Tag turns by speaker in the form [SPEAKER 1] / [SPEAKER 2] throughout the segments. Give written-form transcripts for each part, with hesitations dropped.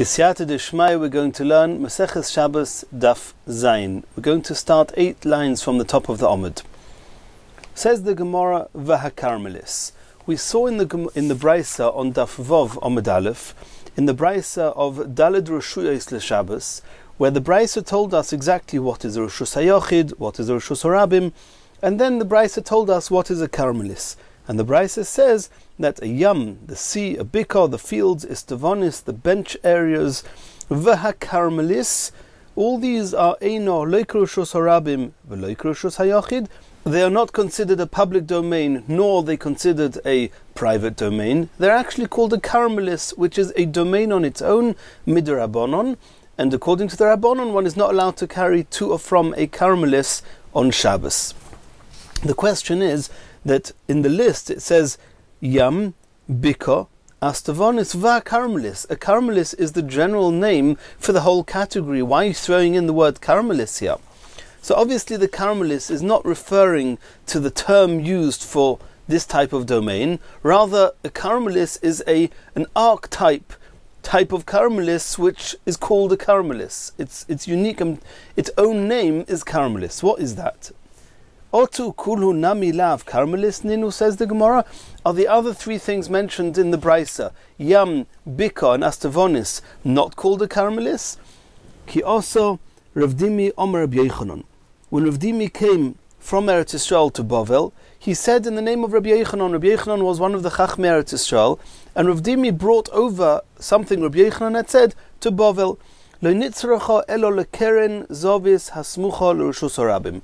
[SPEAKER 1] B'siyata d'shmaya, we're going to learn Masechus Shabbos Daf Zayin. We're going to start 8 lines from the top of the Amud. Says the Gemara, V'hakarmelis. We saw in the Brisa on Daf Vov Amud Aleph, in the Brisa of Daled Reshuyos l'Shabbos, where the Brisa told us exactly what is a Reshus HaYochid, what is a Reshus HaRabim, and then the Brisa told us what is a Karmelis. And the Brisa says that a yam, the sea, a bika, the fields, istavonis, the bench areas, v'hakarmelis, all these are eino loikru shus harabim v'loikru shus hayachid. They are not considered a public domain, nor are they considered a private domain. They're actually called a karmelis, which is a domain on its own, midrabanon, and according to the Rabbanon, one is not allowed to carry to or from a karmelis on Shabbos. The question is that in the list it says Yam, Bika, Astavonis, Va Karmelis. A Karmelis is the general name for the whole category. Why are you throwing in the word Karmelis here? So obviously the Karmelis is not referring to the term used for this type of domain. Rather, a Karmelis is an archetype type of Karmelis which is called a Karmelis. It's unique, and its own name is Karmelis. What is that? Otu kulhu nami lav karmelis ninu, says the Gemara. Are the other 3 things mentioned in the Brisa, Yam, Bika, and Astavonis, not called a karmelis? Ki also Rav Dimi Omer Rabbi Yochanan. When Rav Dimi came from Eretz Yisrael to Bavel, he said in the name of Rabbi Yochanan. Rabbi Yochanan was one of the Chachmei Eretz Yisrael, and Rav Dimi brought over something Rabbi Yochanan had said to Bavel. Lo nitzracha elo lekeren zovis hasmucha l'reshus harabim.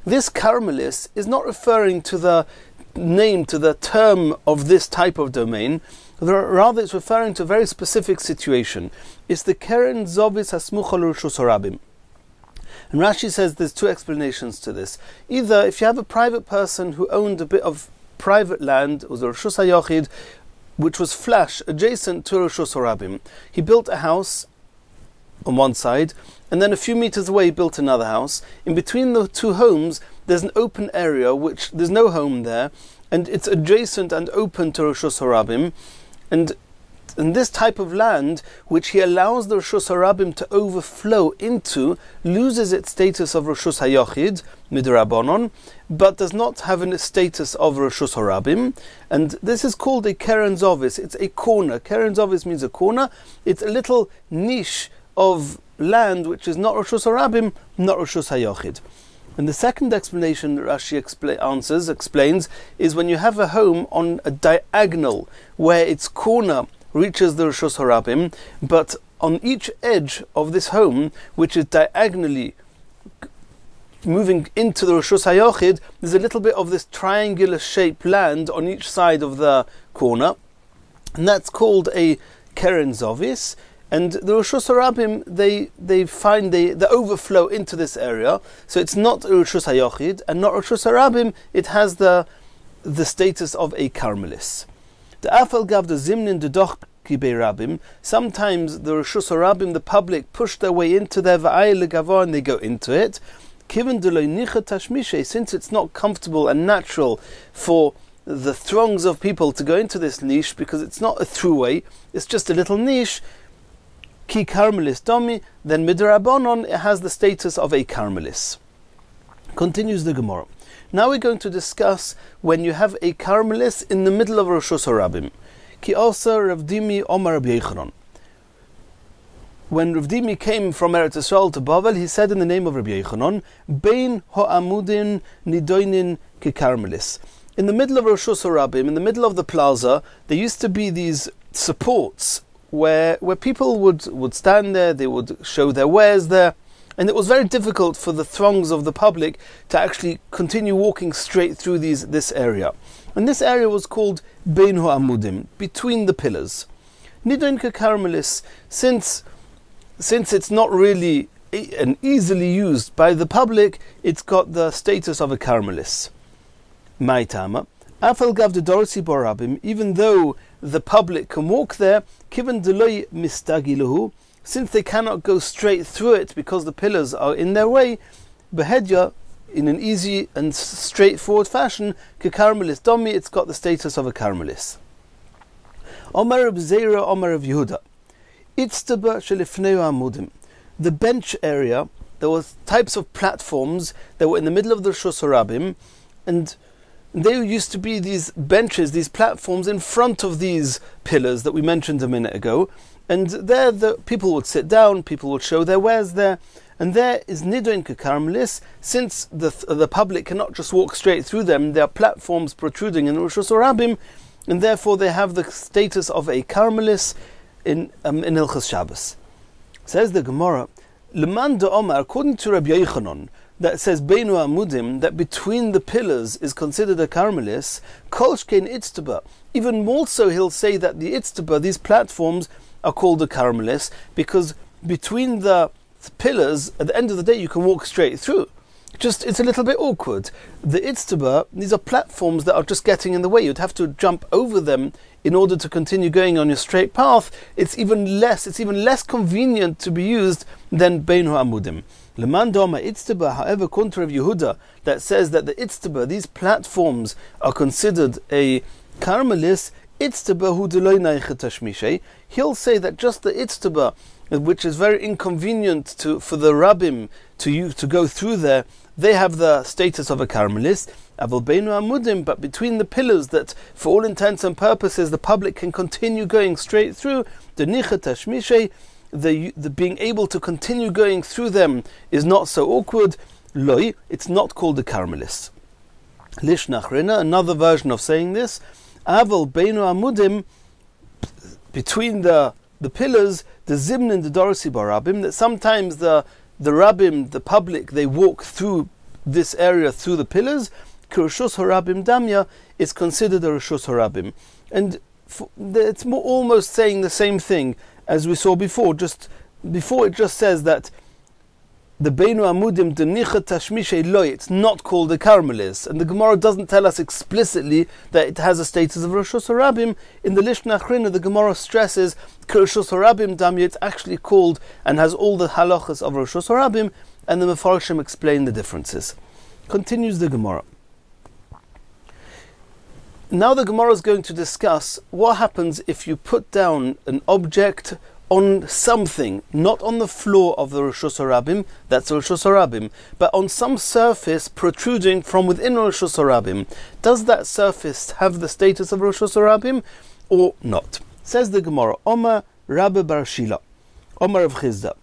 [SPEAKER 1] This karmelis is not referring to the name, to the term of this type of domain. Rather, it's referring to a very specific situation. It's the keren zovis hasmucha l'reshus harabim. And Rashi says there's 2 explanations to this. Either if you have a private person who owned a bit of private land, it was a Reshus HaYochid, which was flash adjacent to Reshus HaRabim. He built a house on one side, and then a few meters away he built another house. In between the 2 homes, there's an open area, which there's no home there, and it's adjacent and open to Reshus HaRabim. And this type of land, which he allows the Reshus HaRabim to overflow into, loses its status of Reshus HaYochid, midrabanon, but does not have a status of Reshus HaRabim. And this is called a keren zovis. It's a corner. Keren zovis means a corner. It's a little niche of land which is not Reshus HaRabim, not Reshus HaYochid. And the second explanation that Rashi explains, is when you have a home on a diagonal where its corner reaches the Reshus HaRabim, but on each edge of this home, which is diagonally moving into the Reshus HaYochid, there's a little bit of this triangular shaped land on each side of the corner, and that's called a keren zovis. And the Reshus HaRabim, they find the overflow into this area, so it's not Reshus HaYochid and not Reshus HaRabim. It has the status of a karmelis. The afal gav the zimnin the doch kibei rabim. Sometimes the Reshus HaRabim, the public, push their way into their va'ay legavah, and they go into it. Kiven de lo nicha tashmishe, since it's not comfortable and natural for the throngs of people to go into this niche, because it's not a throughway, it's just a little niche. Ki karmelis domi, then midrabanon, it has the status of a karmelis. Continues the Gemara. Now we're going to discuss when you have a karmelis in the middle of Reshus HaRabim. Ki also Rav Dimi Omer Rabbi Yochanan. When Rav Dimi came from Eretz Yisrael to Bavel, he said in the name of Rabbi Yochanan, Bein ho'amudin nidoinin ki karmelis. In the middle of Reshus HaRabim, in the middle of the plaza, there used to be these supports where people would stand there, they would show their wares there, and it was very difficult for the throngs of the public to actually continue walking straight through this area. And this area was called Bein Ho'amudim, between the pillars. Nidon Karmelis, since it's not really and easily used by the public, it's got the status of a Karmelis. Maitama. Afal gav de dorsi borabim, even though the public can walk there, kiven deloi mistagiluhu, since they cannot go straight through it because the pillars are in their way, behedya, in an easy and straightforward fashion, kekarmelis domi, it's got the status of a karmelis. Omer of Zera, Omer of Yehuda. Itztaba shelifnei amudim. The bench area, there was types of platforms that were in the middle of the Reshus HaRabim, and there used to be these benches, these platforms in front of these pillars that we mentioned a minute ago, and there the people would sit down, people would show their wares there, and there is Nidon Kekarmelis. Since the public cannot just walk straight through them, there are platforms protruding in the Reshus HaRabim, and therefore they have the status of a Karmelis in Hilchos Shabbos. Says the Gemara, Leman de Omar, according to Rabbi Yochanan, that says Beinu Amudim, that between the pillars is considered a Karmelis, Kolshkein Itztaba. Even more so, he'll say that the Itztaba, these platforms, are called a Karmelis, because between the pillars, at the end of the day, you can walk straight through. Just, it's a little bit awkward. The Itztaba, these are platforms that are just getting in the way. You'd have to jump over them in order to continue going on your straight path. It's even less convenient to be used than Beinu Amudim. Leman Doma Itztaba, however, contra of Yehuda, that says that the Itztaba, these platforms, are considered a Karmelis, Itztaba hu deloi neiche tashmishay. He'll say that just the Itztaba, which is very inconvenient for the Rabbim to go through there, they have the status of a Karmelis. Aval Beinu Amudim, but between the pillars that, for all intents and purposes, the public can continue going straight through, the Nicha Tashmishay, the being able to continue going through them is not so awkward. Loi, it's not called a Karmelis. Lish Nachrina, another version of saying this, Aval Beinu Amudim, between the pillars, the Zimnin, the Dorsi Barabim, that sometimes the Rabbim, the public, they walk through this area through the pillars. Reshus HaRabim Damya is considered a Reshus HaRabim. And it's almost saying the same thing as we saw before. Just before it just says that the Beinu Amudim Denicha Tashmishay Loi, it's not called a Karmelis. And the Gemara doesn't tell us explicitly that it has a status of Reshus HaRabim. In the Lishna Achrina, the Gemara stresses Reshus HaRabim Damya, it's actually called and has all the halachas of Reshus HaRabim, and the Mefarshim explain the differences. Continues the Gemara. Now the Gemara is going to discuss what happens if you put down an object on something, not on the floor of the Reshus HaRabim, that's Reshus HaRabim, but on some surface protruding from within Reshus HaRabim. Does that surface have the status of Reshus HaRabim or not? Says the Gemara, Omar Rabbi Bar Shila, Omar of Chizda,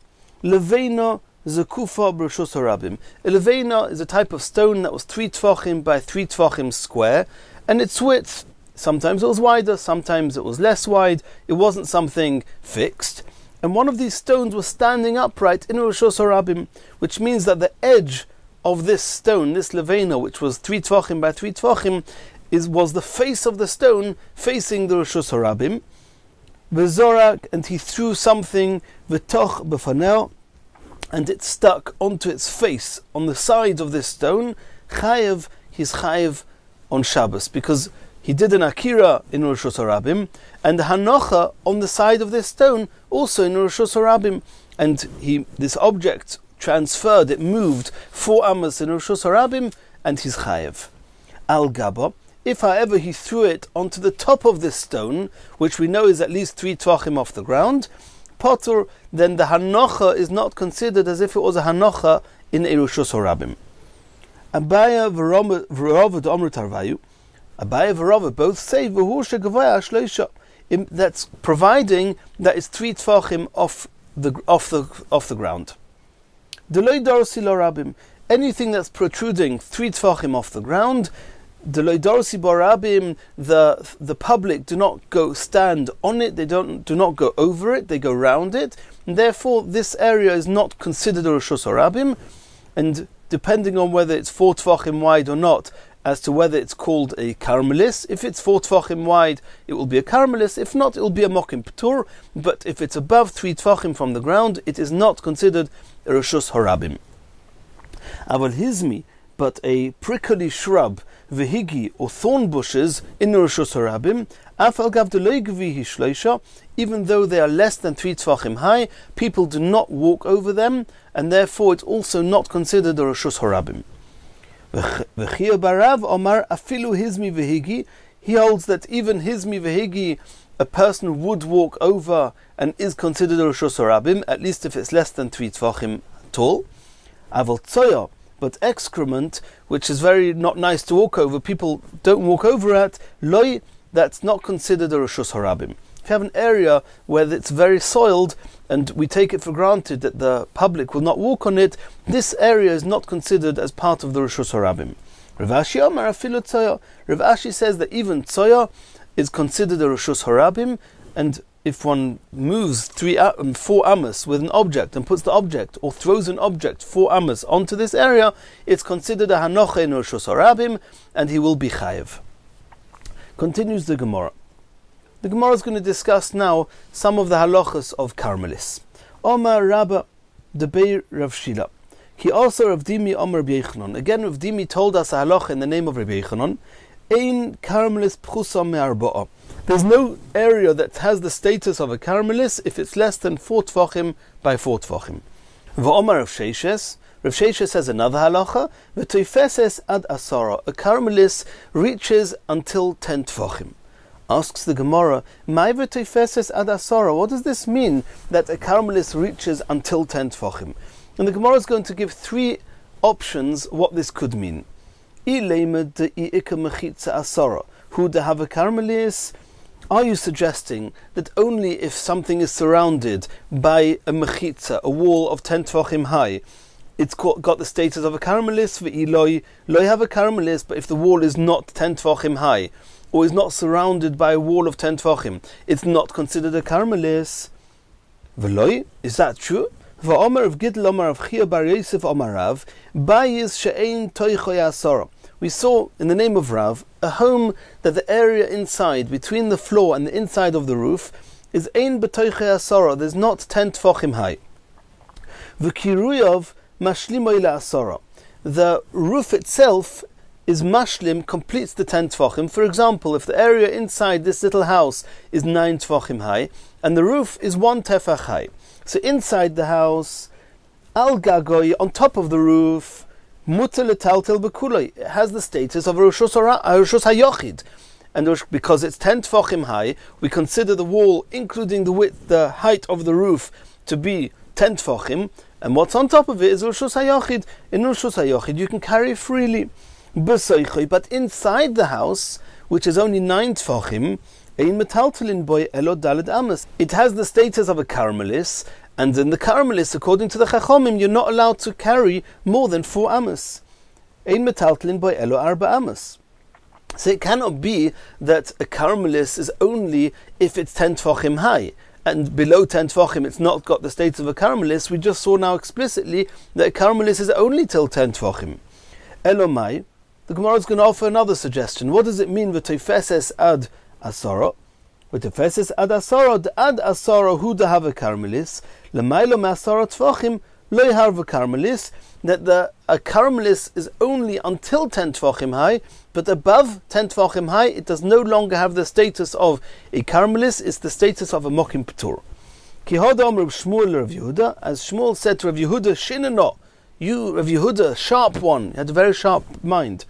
[SPEAKER 1] Leveina Zekufa Reshus HaRabim. A leveina is a type of stone that was 3 tvachim by 3 tvachim square, and its width, sometimes it was wider, sometimes it was less wide, it wasn't something fixed. And one of these stones was standing upright in Reshus HaRabim, which means that the edge of this stone, this leveina, which was 3 tvachim by 3 tvachim, was the face of the stone facing the Reshus HaRabim. V'zorak, and he threw something, v'toch b'fanel, and it stuck onto its face, on the sides of this stone. Chayev, he's chayev on Shabbos, because he did an akira in Reshus HaRabim, and the hanocha on the side of this stone also in Reshus HaRabim, and this object transferred, it moved 4 amas in Reshus HaRabim, and he's chayev. Al Gaba, if however he threw it onto the top of this stone, which we know is at least 3 tvachim off the ground, Potter, then the hanocha is not considered as if it was a hanocha in Reshus HaRabim. Abaya v'Ravad Omru Tarvayu. Abaya v'Ravad both say v'hu shegavaya shleisha. That's providing that it's 3 tvachim off the ground. Deloi dorsi lo rabim. Anything that's protruding 3 tvachim off the ground, deloi dorsi bo rabim. The public do not go stand on it. They do not go over it. They go round it. And therefore, this area is not considered a Reshus HaRabim. And depending on whether it's 4 tvachim wide or not, as to whether it's called a Karmelis. If it's 4 tvachim wide, it will be a Karmelis. If not, it will be a Mokim P'tur. But if it's above 3 tvachim from the ground, it is not considered a Reshus HaRabim. Aval hizmi, but a prickly shrub, vehigi, or thorn bushes in the Reshus HaRabim, afal gav deloi gvihi shleisha, even though they are less than 3 tvachim high, people do not walk over them, and therefore it's also not considered a Reshus HaRabim. V'chia barav omar afilu hizmi vehigi, he holds that even hizmi vehigi a person would walk over and is considered a Rishus Harabim, at least if it's less than 3 Tvachim tall. Aval Tzoya, but excrement, which is very not nice to walk over, people don't walk over at, Loi, that's not considered a Rishus Harabim. If you have an area where it's very soiled and we take it for granted that the public will not walk on it, this area is not considered as part of the Rishus Harabim. Rav Ashi Amar afilu Tzoya. Rav Ashi says that even Tzoya is considered a Rishus Harabim, and if one moves 4 amas with an object and puts the object or throws an object 4 amas onto this area, it's considered a hanocha in Rishus Harabim, and he will be chayiv. Continues the Gemara. The Gemara is going to discuss now some of the halachas of Carmelis. Omar Rabba Debei Rav Shila. He also Rav Dimi Omar Rabbi Yechanan. Again, Rav Dimi told us a halacha in the name of Rabbi Yechanan. Ein Carmelis pchusa me'arba'a. There's no area that has the status of a Carmelis if it's less than 4 Tvachim by 4 Tvachim. V'omar Rav Sheishes. Rav Sheishes says another halacha. V'toifeses ad asara. A Carmelis reaches until 10 Tvachim. Asks the Gemara, Mai v'toifeses ad asara. What does this mean that a Carmelis reaches until 10 Tvachim? And the Gemara is going to give 3 options what this could mean. Who to have a Carmelis? Are you suggesting that only if something is surrounded by a mechitza, a wall of 10 Tvachim high, it's got the status of a Carmelis? Loy have a Carmelis, but if the wall is not 10 Tvachim high, or is not surrounded by a wall of 10 Tvachim, it's not considered a Carmelis. V'loy, is that true? V'omer of Gidl Omer of Chia Bar Yosef Omer Rav, Bayis she'ein toichoy asara. We saw in the name of Rav a home that the area inside, between the floor and the inside of the roof, is ein b'toichoy asara. There's not 10 Tvachim high. V'kiruyov mashlimoy la'asara. The roof itself is mashlim, completes the 10 Tvachim. For example, if the area inside this little house is 9 Tvachim high, and the roof is 1 tefach high. So inside the house, al gagoy, on top of the roof, mutar letaltel bekuloi, it has the status of a Rishus HaYochid. And because it's 10 Tvachim high, we consider the wall, including the width, the height of the roof, to be 10 Tvachim, and what's on top of it is Rishus HaYochid. In Rishus HaYochid you can carry freely. But inside the house, which is only 9 Tvachim, it has the status of a Carmelis, and in the Carmelis, according to the Chachomim, you're not allowed to carry more than 4 amas. So it cannot be that a Carmelis is only if it's 10 Tvachim high, and below 10 Tvachim it's not got the status of a Carmelis. We just saw now explicitly that a Carmelis is only till 10 Tvachim. Elomai, the Gemara is going to offer another suggestion. What does it mean, v'toifeses ad asara? V'toifeses ad asara, ad asara hu da have a Carmelis, l'maylo me'asara Tvachim, lo have a Carmelis, that a Carmelis is only until 10 Tvachim high, but above 10 Tvachim high, it does no longer have the status of a Carmelis, it's the status of a Mokim P'tur. Ki hoda Rav Shmuel Rav Yehuda, as Shmuel said to Rav Yehuda, Shinano, you, Rav Yehuda, sharp one, had a very sharp mind.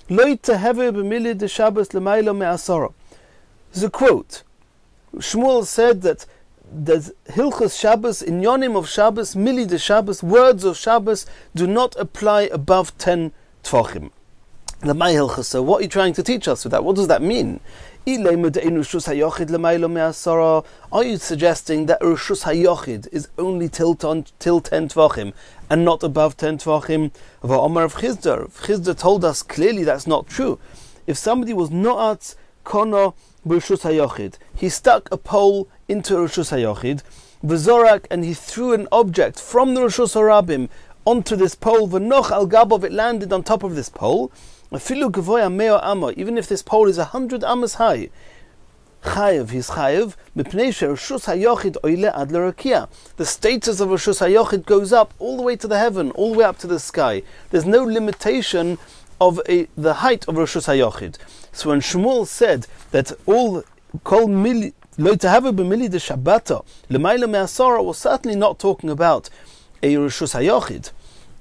[SPEAKER 1] Lo teheve b'mili de Shabbos l'maylo me'asara. There's a quote. Shmuel said that the Hilchos Shabbos, in Yonim of Shabbos, Mili de Shabbos, words of Shabbos, do not apply above 10 Tvachim. L'may Hilchos, so what are you trying to teach us with that? What does that mean? Are you suggesting that Rishus HaYochid is only till 10 Tvachim and not above 10 Tvachim? Omar of Chizda told us clearly that's not true. If somebody was no'at kono b'Rishus HaYochid, he stuck a pole into Rishus HaYochid, v'zorak, and he threw an object from the Rishus HaRabim onto this pole, v'noch al gabov, it landed on top of this pole, even if this pole is 100 amas high, chayev, he's chayev, the status of Rishus HaYochid goes up all the way to the heaven, all the way up to the sky. There's no limitation of the height of Rishus HaYochid. So when Shmuel said that all kol mili lo tehave b'mili de shabbata l'mayla me'asara, was certainly not talking about a Rishus HaYochid.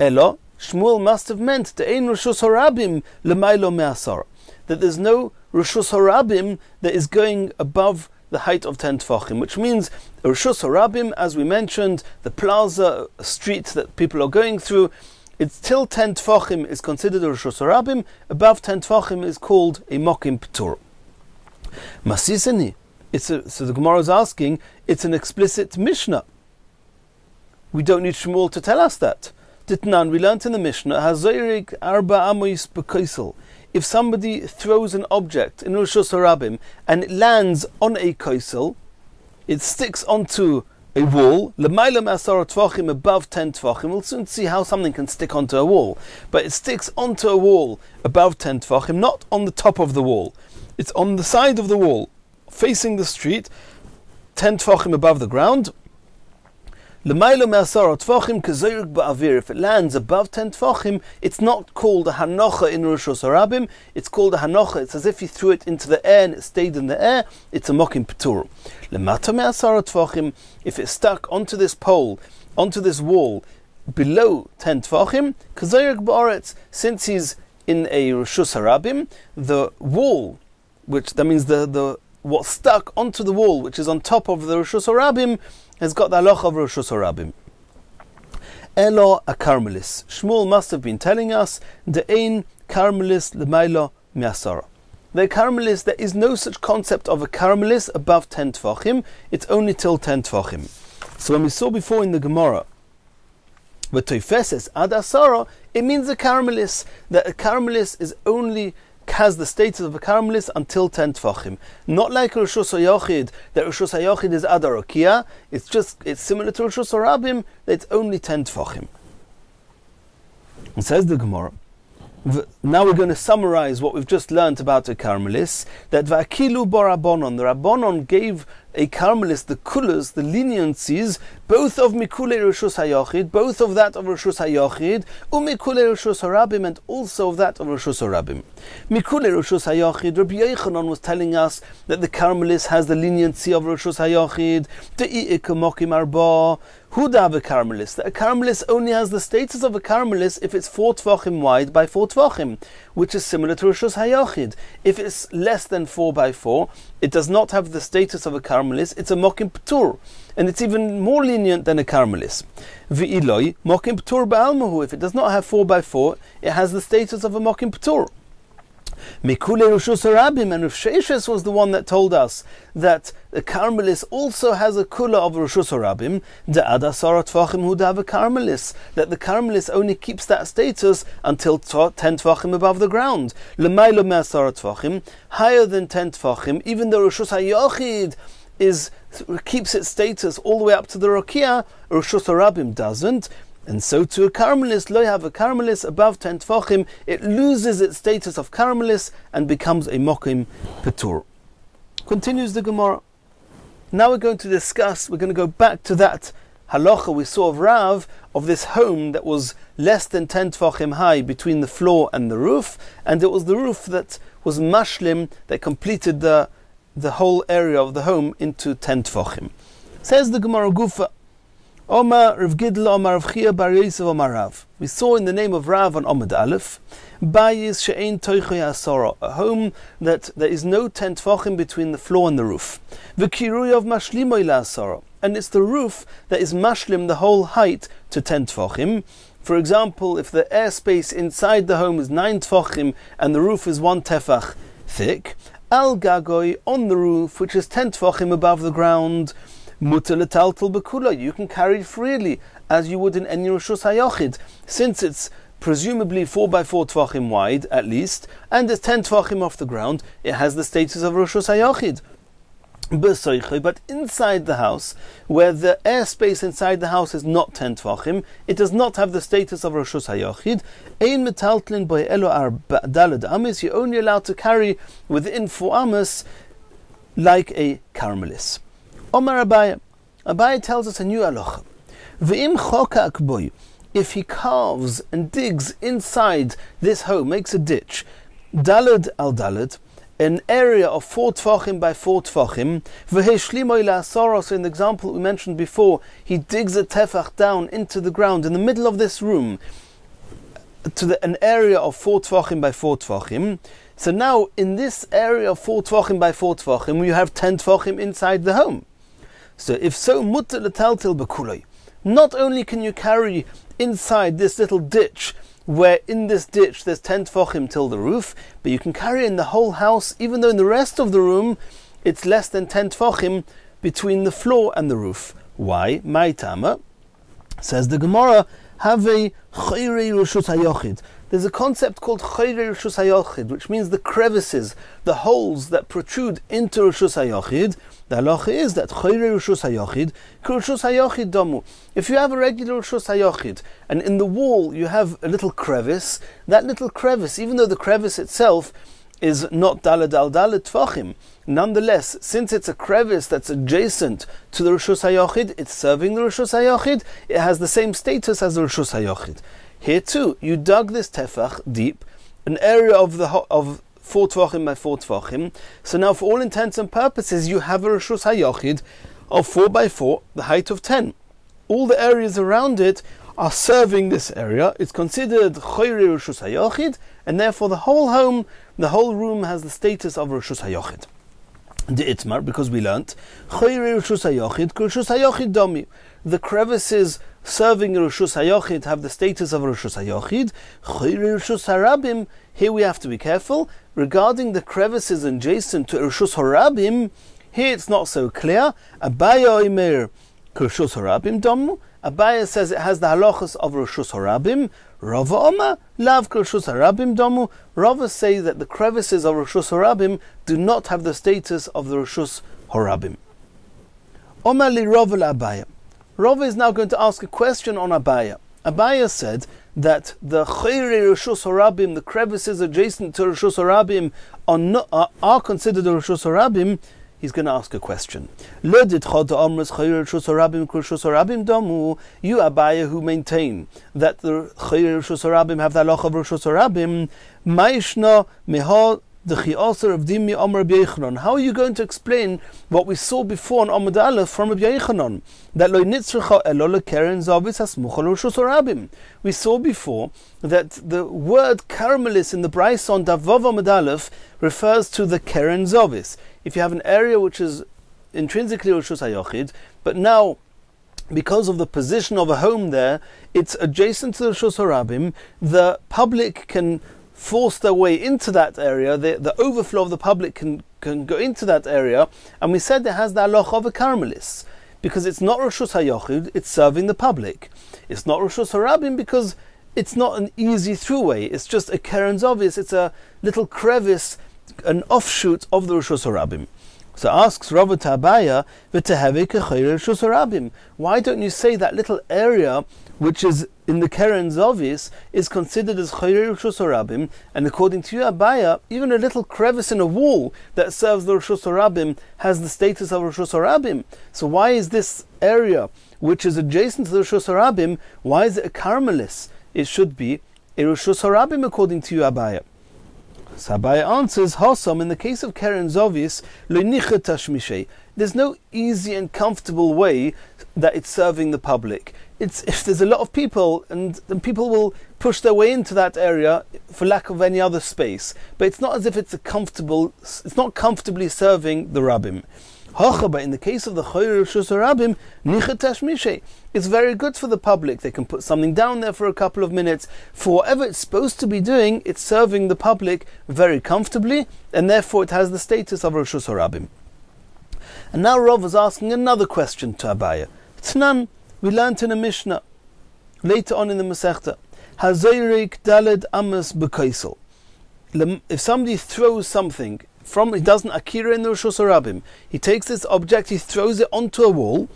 [SPEAKER 1] Elo, Shmuel must have meant the ein Rishus HaRabim l'maylo me'asara, that there's no Rishus HaRabim that is going above the height of 10 tefachim, which means Rishus Harabim, as we mentioned, the plaza, a street that people are going through, it's till 10 tefachim is considered a Rishus Harabim, above 10 tefachim is called a mokim p'tur. Masiseni, so the Gemara is asking, it's an explicit Mishnah. We don't need Shmuel to tell us that. Ditnan, we learnt in the Mishnah, Hazoirik arba amois b'koisel. If somebody throws an object in Rishus Harabim and it lands on a koisel, it sticks onto a wall, l'mayla me'asara tvachim, above 10 tvachim. We'll soon see how something can stick onto a wall. But it sticks onto a wall above 10 tvachim, not on the top of the wall. It's on the side of the wall, facing the street, 10 tvachim above the ground. L'mayla me'asara tvachim k'zoyrik ba'avir. If it lands above 10 tvachim, it's not called a hanocha in Rishus Harabim. It's called a hanocha. It's as if you threw it into the air and it stayed in the air. It's a mokim p'tur. L'mata me'asara tvachim. If it's stuck onto this pole, onto this wall, below 10 tvachim, k'zoyrik ba'aretz. Since he's in a Rishus Harabim, the wall, which that means the what's stuck onto the wall, which is on top of the Rishus Harabim, has got the halacha of Rishus Harabim. Elo a Carmelis. Shmuel must have been telling us the ein Carmelis l'maylo me'asara. The Carmelis, there is no such concept of a Carmelis above 10 tefachim. It's only till 10 tefachim. So when we saw before in the Gemara, but toifeses ad asara, it means a Carmelis. That a Carmelis is only has the status of a Carmelis until 10 tefachim. Not like Rishus HaYochid, that Rishus HaYochid is ad arakia. It's similar to Rishus Harabim, that it's only 10 tefachim. And says the Gemara, now we're going to summarize what we've just learnt about a Carmelis, that Va'akilu bo Rabbanon, the Rabbanon gave a Carmelis the kulas, the leniencies, both of Mikule Rishus HaYochid, both of that of Rishus HaYochid, Mikule Rishus Harabim, and also of that of Rishus Harabim. Mikule Rishus HaYochid, Rabbi Yochanan was telling us that the Carmelis has the leniency of Rishus HaYochid, De'i'ika mokim arba, Huda a Carmelis. That a Carmelis only has the status of a Carmelis if it's 4 tvachim wide by 4 tvachim, which is similar to Rishus HaYochid. If it's less than 4 by 4, it does not have the status of a Carmelis, it's a mokim p'tur, and it's even more lenient than a Carmelis. V'iloi, mokim p'tur ba'almahu, if it does not have 4 by 4, it has the status of a mokim p'tur. Mikule Rishus Harabim, and Rav Sheshes was the one that told us that the Carmelis also has a kula of Rishus Harabim, Da'ad asara tvachim hu da'ava Carmelis, that the Carmelis only keeps that status until 10 tvachim above the ground. L'maylo me'asara tvachim, higher than 10 tvachim, even though Rishus HaYochid keeps its status all the way up to the Rokia, Rishus Harabim doesn't. And so to a Carmelis, lo have a Carmelis above 10 tefachim, it loses its status of Carmelis and becomes a mokim petur. Continues the Gemara. Now we're going to go back to that halacha we saw of Rav, of this home that was less than 10 tefachim high between the floor and the roof, and it was the roof that was mashlim, that completed the whole area of the home into 10 tefachim. Says the Gemara Gufa, Omar Rav Gidl, Omar Rav Chia Bar Yosef, Omar Rav. We saw in the name of Rav on Omad Aleph, Bayis she'ein toichoy asara, a home that there is no 10 tefachim between the floor and the roof. V'kiruy of mashlimoy la'asara, and it's the roof that is mashlim the whole height to 10 tefachim. For example, if the airspace inside the home is 9 tefachim and the roof is 1 tefach thick, al gagoy, on the roof, which is 10 tefachim above the ground, mutar letaltal bekula, you can carry freely as you would in any Rishus HaYochid, since it's presumably 4 by 4 tvachim wide at least, and it's 10 tvachim off the ground, it has the status of Rishus HaYochid. But inside the house, where the airspace inside the house is not 10 tvachim, it does not have the status of Rishus HaYochid. Ein metaltlin by elo ar dalad amis, you're only allowed to carry within 4 amas like a Carmelis. Omar Abaye tells us a new halacha. V'im choka akboy, if he carves and digs inside this home, makes a ditch, dalad al dalad, an area of 4 tefachim by 4 tefachim, v'heshlimoy la'asara, so in the example we mentioned before, he digs a tefach down into the ground in the middle of this room, to an area of 4 tefachim by 4 tefachim, So now, in this area of 4 tvachim by 4 tvachim, you have 10 tvachim inside the home. So if so, mutter l'taltil b'kulei. Not only can you carry inside this little ditch, where in this ditch there's 10 tvachim till the roof, but you can carry in the whole house, even though in the rest of the room it's less than 10 tvachim between the floor and the roof. Why? My tama, says the Gemara, have a chayrei reshus hayochid. There's a concept called chayrei reshus hayochid, which means the crevices, the holes that protrude into reshus hayochid. The halacha is that chayrei reshus hayochid, reshus hayochid domu. If you have a regular reshus hayochid, and in the wall you have a little crevice, that little crevice, even though the crevice itself is not daled al daled tvachim, nonetheless, since it's a crevice that's adjacent to the reshus hayochid, it's serving the reshus hayochid, it has the same status as the reshus hayochid. Here too, you dug this tefach deep, an area of 4 tvachim by 4 tvachim. So now, for all intents and purposes, you have a reshus hayochid of 4 by 4, the height of 10. All the areas around it are serving this area. It's considered chayrei reshus hayochid, and therefore the whole home, the whole room has the status of reshus hayochid. The itmar, because we learnt chayrei reshus hayochid, reshus hayochid domi. The crevices serving reshus hayochid have the status of reshus hayochid. Chayrei reshus harabim. Here we have to be careful regarding the crevices adjacent to reshus harabim. Here it's not so clear. Abaya omer reshus harabim domu. Abaya says it has the halachas of reshus harabim. Rava Oma lav reshus harabim domu. Rava say that the crevices of reshus harabim do not have the status of the reshus harabim. Oma li Rava la Abaya. Rava is now going to ask a question on Abaya. Abaya said that the chayrei reshus harabim, the crevices adjacent to reshus harabim, are considered a reshus harabim. He's going to ask a question. You, Abaya, who maintain that the chayrei reshus harabim have the halacha of reshus harabim, ma'ishna mehal the chi'aser of Dimi Amar Rabbi Yochanan. How are you going to explain what we saw before on Amud Aleph from Rabbi Yochanan? That lo nitzricha elo lekeren zavis hasmucha l'reshus harabim. We saw before that the word caramelis in the Bryce on Davav Amud Aleph refers to the keren zavis. If you have an area which is intrinsically reshus hayochid, but now because of the position of a home there, it's adjacent to the reshus harabim, the public can force their way into that area, the overflow of the public can go into that area, and we said it has the halacha of a caramelis, because it's not reshus hayochid, it's serving the public. It's not reshus harabim because it's not an easy throughway, it's just a keren zavis, it's a little crevice, an offshoot of the reshus harabim. So asks Rava to Abaya, v'tehevei k'chayrei reshus harabim. Why don't you say that little area which is in the keren zavis is considered as chayrei reshus harabim, and according to you, Abaya, even a little crevice in a wall that serves the reshus harabim has the status of reshus harabim. So why is this area which is adjacent to the reshus harabim, why is it a caramelis? It should be a reshus harabim according to you, Abaya. So Abaya answers, Hossam, in the case of keren zavis, lo nichet tashmishei. There's no easy and comfortable way that it's serving the public. It's if there's a lot of people, and people will push their way into that area for lack of any other space. But it's not as if it's not comfortably serving the rabbim. But in the case of the chayrei reshus harabim, nichet tashmishei, it's very good for the public. They can put something down there for a couple of minutes. For whatever it's supposed to be doing, it's serving the public very comfortably, and therefore it has the status of reshus harabim. And now Rav is asking another question to Abaya. Tnan, we learnt in a Mishnah later on in the Masechta, Hazoyrik daled amas b'kaisel. If somebody throws something he doesn't akira in the reshus harabim, he takes this object, he throws it onto a wall,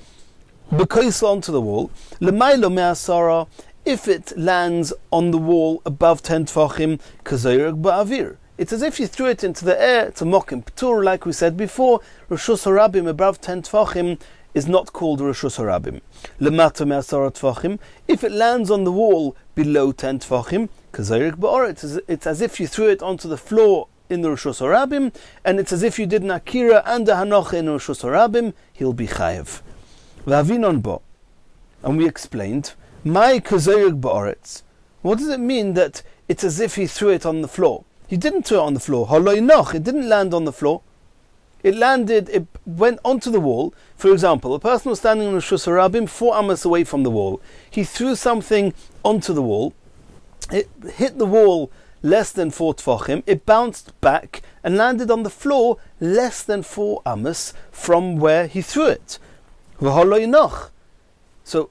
[SPEAKER 1] b'kaisel onto the wall, l'maylo me'asara, if it lands on the wall above 10 tvachim, kazoyrik ba'avir. It's as if you threw it into the air. It's a mokim p'tur, like we said before. Reshus harabim above 10 tvachim is not called reshus harabim. Lemata me'asara tvachim, if it lands on the wall below 10 tvachim, kazoyrik ba'or, it's as if you threw it onto the floor in the reshus harabim, and it's as if you did an akira and a hanocha in reshus harabim, he'll be chayev. V'avinon bo, and we explained, my kazoyrik ba'oretz. What does it mean that it's as if he threw it on the floor? He didn't throw it on the floor. Holoi noch. It didn't land on the floor. It went onto the wall. For example, a person was standing on a Reshus Harabim 4 amas away from the wall. He threw something onto the wall. It hit the wall less than 4 tfachim. It bounced back and landed on the floor less than 4 amas from where he threw it. V'holoi noch. So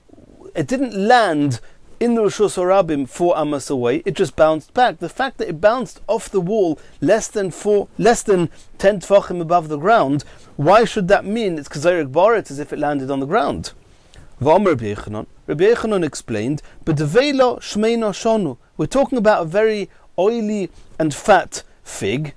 [SPEAKER 1] it didn't land in the Reshus Harabim 4 amas away, it just bounced back. The fact that it bounced off the wall less than 10 tfachim above the ground, why should that mean it's k'zayrik baret as if it landed on the ground? V'omer Rabbi Yochanan explained, b'develo shmeino shonu. We're talking about a very oily and fat fig,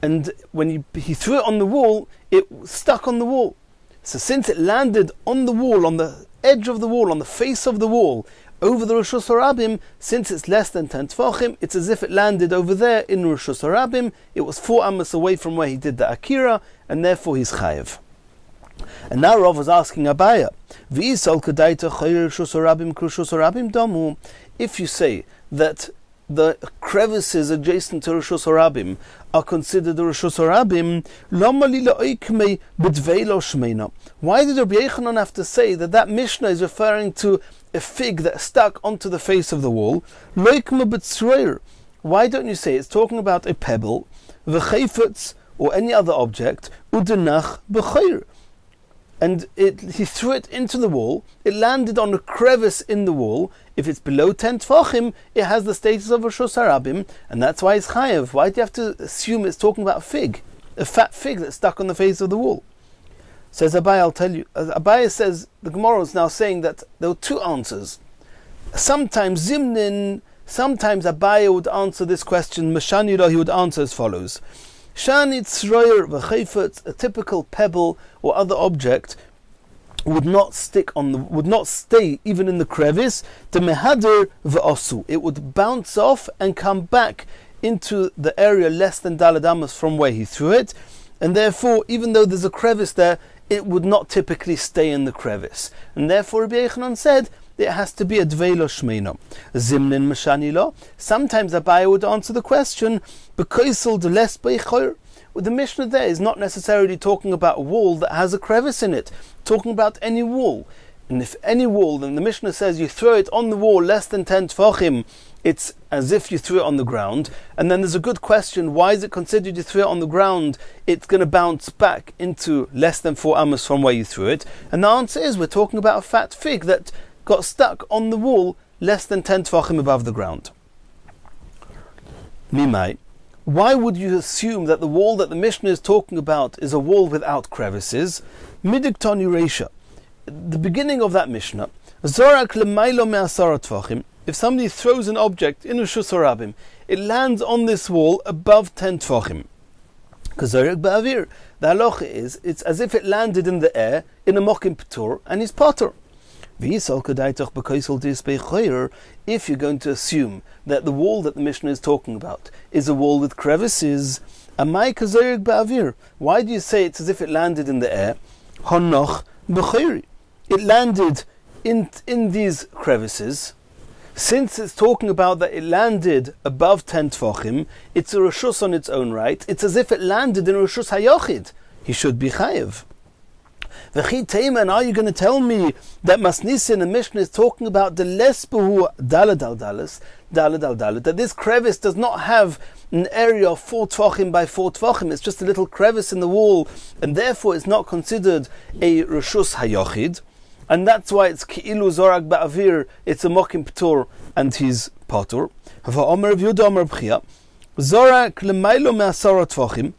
[SPEAKER 1] and when he threw it on the wall, it stuck on the wall. So since it landed on the wall, on the edge of the wall, on the face of the wall, over the Reshus Harabim, since it's less than 10 tfachim, it's as if it landed over there in Reshus Harabim. It was 4 amas away from where he did the akira, and therefore he's chayev. And now Rav was asking Abaya, if you say that the crevices adjacent to Reshus Harabim are considered the Reshus Harabim, why did Rabbi Yochanan have to say that Mishnah is referring to a fig that stuck onto the face of the wall? Why don't you say it's talking about a pebble, or any other object, and he threw it into the wall, it landed on a crevice in the wall. If it's below 10 tfachim, it has the status of Reshus Harabim, and that's why it's chayev. Why do you have to assume it's talking about a fig? A fat fig that's stuck on the face of the wall. Says Abai, I'll tell you. Abai says, the Gemara is now saying that there were 2 answers. Sometimes Zimnin, sometimes Abai would answer this question, Meshanira, he would answer as follows. Shanit Tzroyer v'chayfetz, a typical pebble or other object, would not stay even in the crevice. The mehader v'osu, it would bounce off and come back into the area less than daled amas from where he threw it, and therefore, even though there's a crevice there, it would not typically stay in the crevice. And therefore, Rabbi Yochanan said it has to be a dveilo shmeino. Zimnin mashanilo. Sometimes Abai would answer the question, b'koisel de les beichoyer. Well, the Mishnah there is not necessarily talking about a wall that has a crevice in it, talking about any wall. And if any wall, then the Mishnah says you throw it on the wall less than 10 tfachim, it's as if you threw it on the ground. And then there's a good question, why is it considered you threw it on the ground, it's going to bounce back into less than 4 amas from where you threw it? And the answer is, we're talking about a fat fig that got stuck on the wall less than 10 tfachim above the ground. Mimai, why would you assume that the wall that the Mishnah is talking about is a wall without crevices? Midiktoni Reisha, the beginning of that Mishnah, Zorak lemailo me'asara tfachim. If somebody throws an object in a Reshus Harabim, it lands on this wall above 10 tfachim. Kazorek ba'avir. The halacha is, it's as if it landed in the air in a mokim p'tur, and he's potter. If you're going to assume that the wall that the Mishnah is talking about is a wall with crevices, why do you say it's as if it landed in the air? It landed in these crevices. Since it's talking about that it landed above 10 tfachim, it's a reshus on its own right. It's as if it landed in reshus hayochid. He should be chayev. And are you going to tell me that Masnisin and Mishnah is talking about the lesbehu dalad al dalad, that this crevice does not have an area of 4 tfachim by 4 tfachim, it's just a little crevice in the wall, and therefore it's not considered a reshus hayochid, and that's why it's ki'ilu zorak ba'avir, it's a mokim p'tur, and he's patur. Ha'omer v'yuda omer b'chia, zorak l'maylo me'asara tfachim,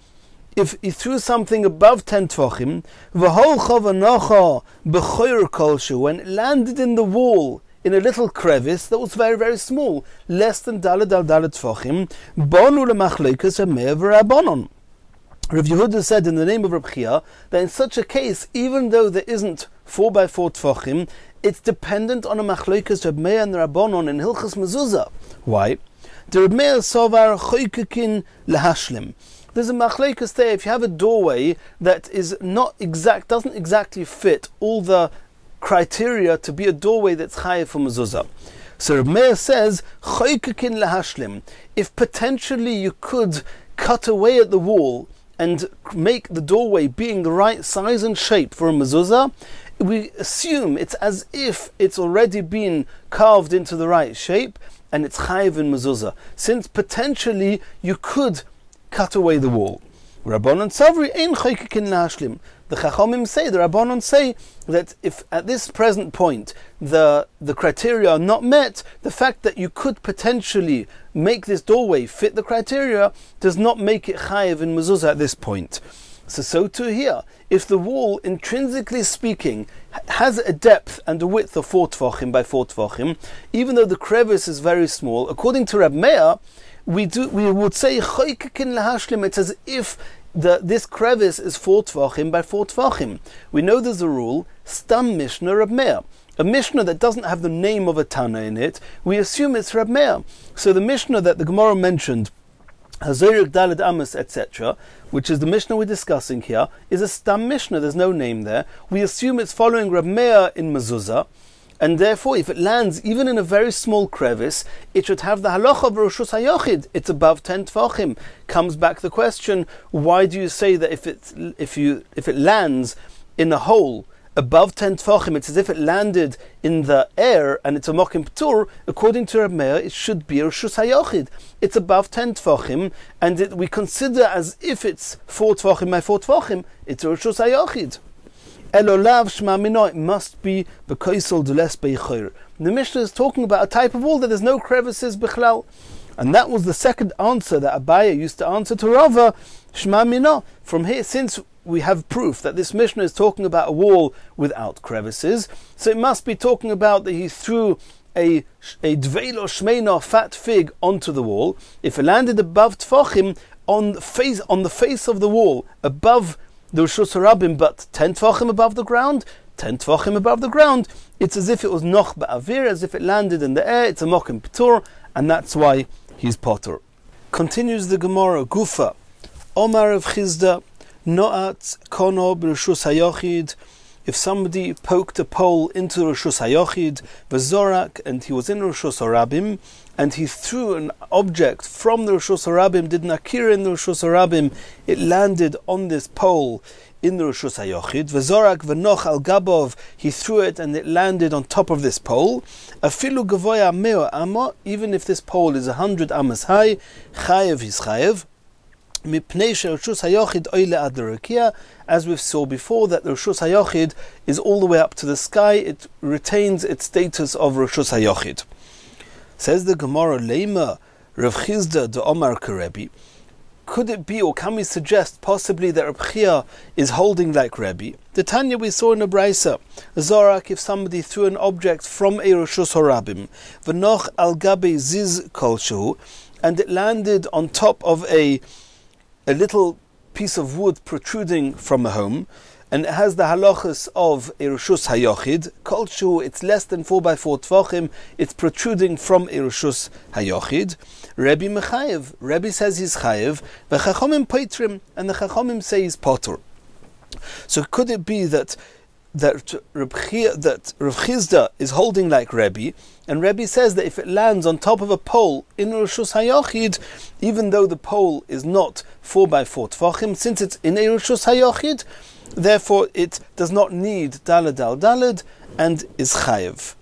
[SPEAKER 1] if he threw something above 10 tfachim, v'hol chavanacha b'choyer kolshu, when it landed in the wall in a little crevice that was very, very small, less than daled al daled tfachim, bonu lemachleikas hame'er v'rabonon. Rav Yehuda said in the name of Reb Chia that in such a case, even though there isn't 4 by 4 tfachim, it's dependent on a machleikas Reb Meir and the Rabbanon in Hilchas Mezuzah. Why? The Reb Meir sovar choykekin lahashlim. There's a machleikas there. If you have a doorway that is doesn't exactly fit all the criteria to be a doorway that's chayev for mezuzah. So Reb Meir says, choykekin lahashlim. If potentially you could cut away at the wall and make the doorway being the right size and shape for a mezuzah, we assume it's as if it's already been carved into the right shape and it's chayiv in mezuzah, since potentially you could cut away the wall. Rabbanon Savri ein choykekin lahashlim. The Chachamim say, the Rabbanon say, that if at this present point the criteria are not met, the fact that you could potentially make this doorway fit the criteria does not make it chayiv in mezuzah at this point. So too here, if the wall, intrinsically speaking, has a depth and a width of 4 tefachim by 4 tefachim, even though the crevice is very small, according to Reb Meir, we would say choykekin lahashlim. It's as if this crevice is 4 tefachim by 4 tefachim. We know there's a rule, stam mishnah Reb Meir. A mishnah that doesn't have the name of a Tana in it, we assume it's Reb Meir. So the mishnah that the Gemara mentioned, Hazorik Daled Amos, etc., which is the mishnah we're discussing here, is a stam mishnah. There's no name there. We assume it's following Reb Meir in mezuzah, and therefore, if it lands even in a very small crevice, it should have the halacha of Roshus HaYochid. It's above 10 tefachim. Comes back the question: why do you say that if it lands in a hole above 10 tefachim, it's as if it landed in the air and it's a mokim p'tur? According to Reb Meir, it should be Roshus HaYochid. It's above 10 tefachim, and we consider as if it's 4 tefachim by 4 tefachim. It's Roshus HaYochid. Elolav shma mino, it must be b'koisol dules beichor. The Mishnah is talking about a type of wall that there's no crevices bichlal. And that was the second answer that Abaye used to answer to Rava, shma mino. From here, since we have proof that this Mishnah is talking about a wall without crevices, so it must be talking about that he threw a dveilo shmeino fat fig onto the wall. If it landed above tefachim, on the face of the wall, above the Reshus Harabim, but 10 tefachim above the ground, 10 tefachim above the ground, it's as if it was noch ba'avir, as if it landed in the air. It's a mokim p'tur, and that's why he's potter. Continues the Gemara, Gufa, Omar of Chizda, Noat kono b'Reshus HaYochid. If somebody poked a pole into Reshus HaYochid, v'zorak, and he was in Reshus Harabim, and he threw an object from the Reshus Harabim, did nakir in the Reshus Harabim, it landed on this pole in the Reshus HaYochid, v'zorak v'noch al gabov, he threw it and it landed on top of this pole, afilu gavoya meo amo, even if this pole is 100 amos high, chayev is chayev, as we saw before, that the Reshus HaYochid is all the way up to the sky. It retains its status of Reshus HaYochid. Says the Gemara, Leima Rav Chizda de Omar Kerebi. Could it be, or can we suggest possibly that Reb Chia is holding like Rebbe? The Tanya we saw in the Braisa, Zorak, if somebody threw an object from a Reshus Harabim, v'noch al gabe ziz kolshu, and it landed on top of a little piece of wood protruding from a home, and it has the halachas of a Reshus HaYochid, kolshu, it's less than 4 by 4 tefachim, it's protruding from a Reshus HaYochid. Rebbe mechayev, Rebbe says he's chayev, v'chachomim poitrim, and the chachomim say he's potter. So could it be that Rav Chizda is holding like Rebbe, and Rebbe says that if it lands on top of a pole in Reshus HaYochid, even though the pole is not 4 by 4 tefachim, since it's in a Reshus HaYochid, therefore it does not need daled al daled and is chayev.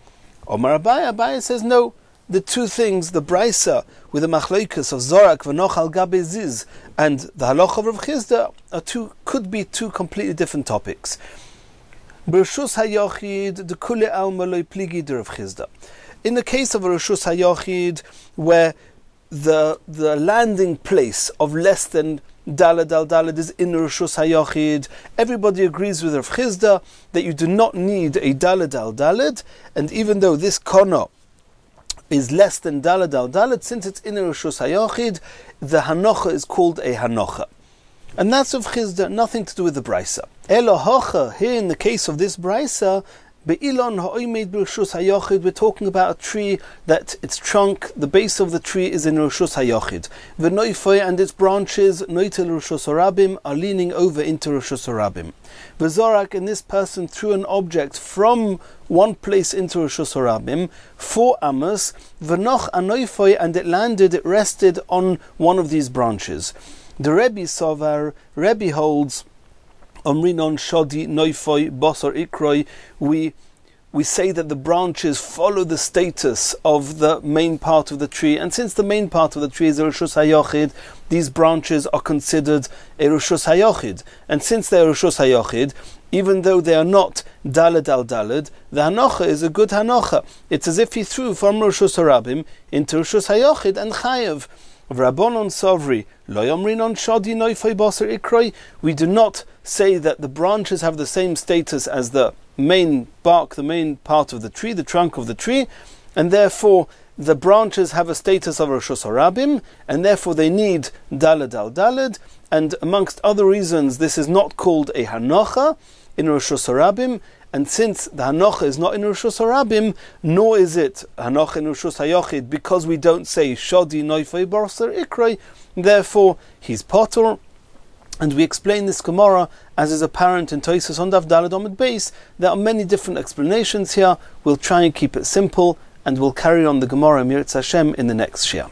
[SPEAKER 1] Omar Abaye says no. The two things, the Braisa with the machloikus of Zorak v'noch al gabe ziz and the halacha of Rav Chizda could be two completely different topics. B'Reshus HaYochid the kule alma lo pligi de Rav Chizda. In the case of a Reshus HaYochid, where the landing place of less than daled al daled is in Reshus HaYochid, everybody agrees with Rav Chizda that you do not need a daled al daled, and even though this kono is less than daled al daled, since it's in a Reshus HaYochid, the hanocha is called a hanocha. And that's of Chizda, nothing to do with the Braisa. Elohocha, here in the case of this Braisa, Be'ilon ha'oimed b'reshus hayochid, we're talking about a tree that its trunk, the base of the tree is in reshus hayochid. V'noifoi, and its branches, noitel reshus harabim, are leaning over into reshus harabim. V'zorak, and this person threw an object from one place into reshus harabim, 4 amos, v'noch anoifoi, and it landed, it rested on one of these branches. The Rebbe Sovar, Rebbe holds, Omrinon Shodi Noifoi Bosor Ikroi, we say that the branches follow the status of the main part of the tree, and since the main part of the tree is a Reshus HaYochid, these branches are considered a Reshus HaYochid. And since they are Reshus HaYochid, even though they are not Daled al Daled, the Hanocha is a good Hanocha. It's as if he threw from Reshus HaRabim into Reshus HaYochid and Chayev. Rabbonon Sovri, Loyomrinon Shodi Noifoi Bosor Ikroi, we do not say that the branches have the same status as the main bark, the main part of the tree, the trunk of the tree, and therefore the branches have a status of Reshus Harabim, and therefore they need Daled al Daled, and amongst other reasons this is not called a Hanocha in Reshus Harabim, and since the Hanocha is not in Reshus Harabim, nor is it Hanocha in Reshus HaYochid, because we don't say Shodi Noifei Bosor Ikroi, therefore he's Potter. And we explain this Gemara as is apparent in Tosfos on Daf Daled Amud Beis. There are many different explanations here. We'll try and keep it simple, and we'll carry on the Gemara Mirtz Hashem in the next Shia.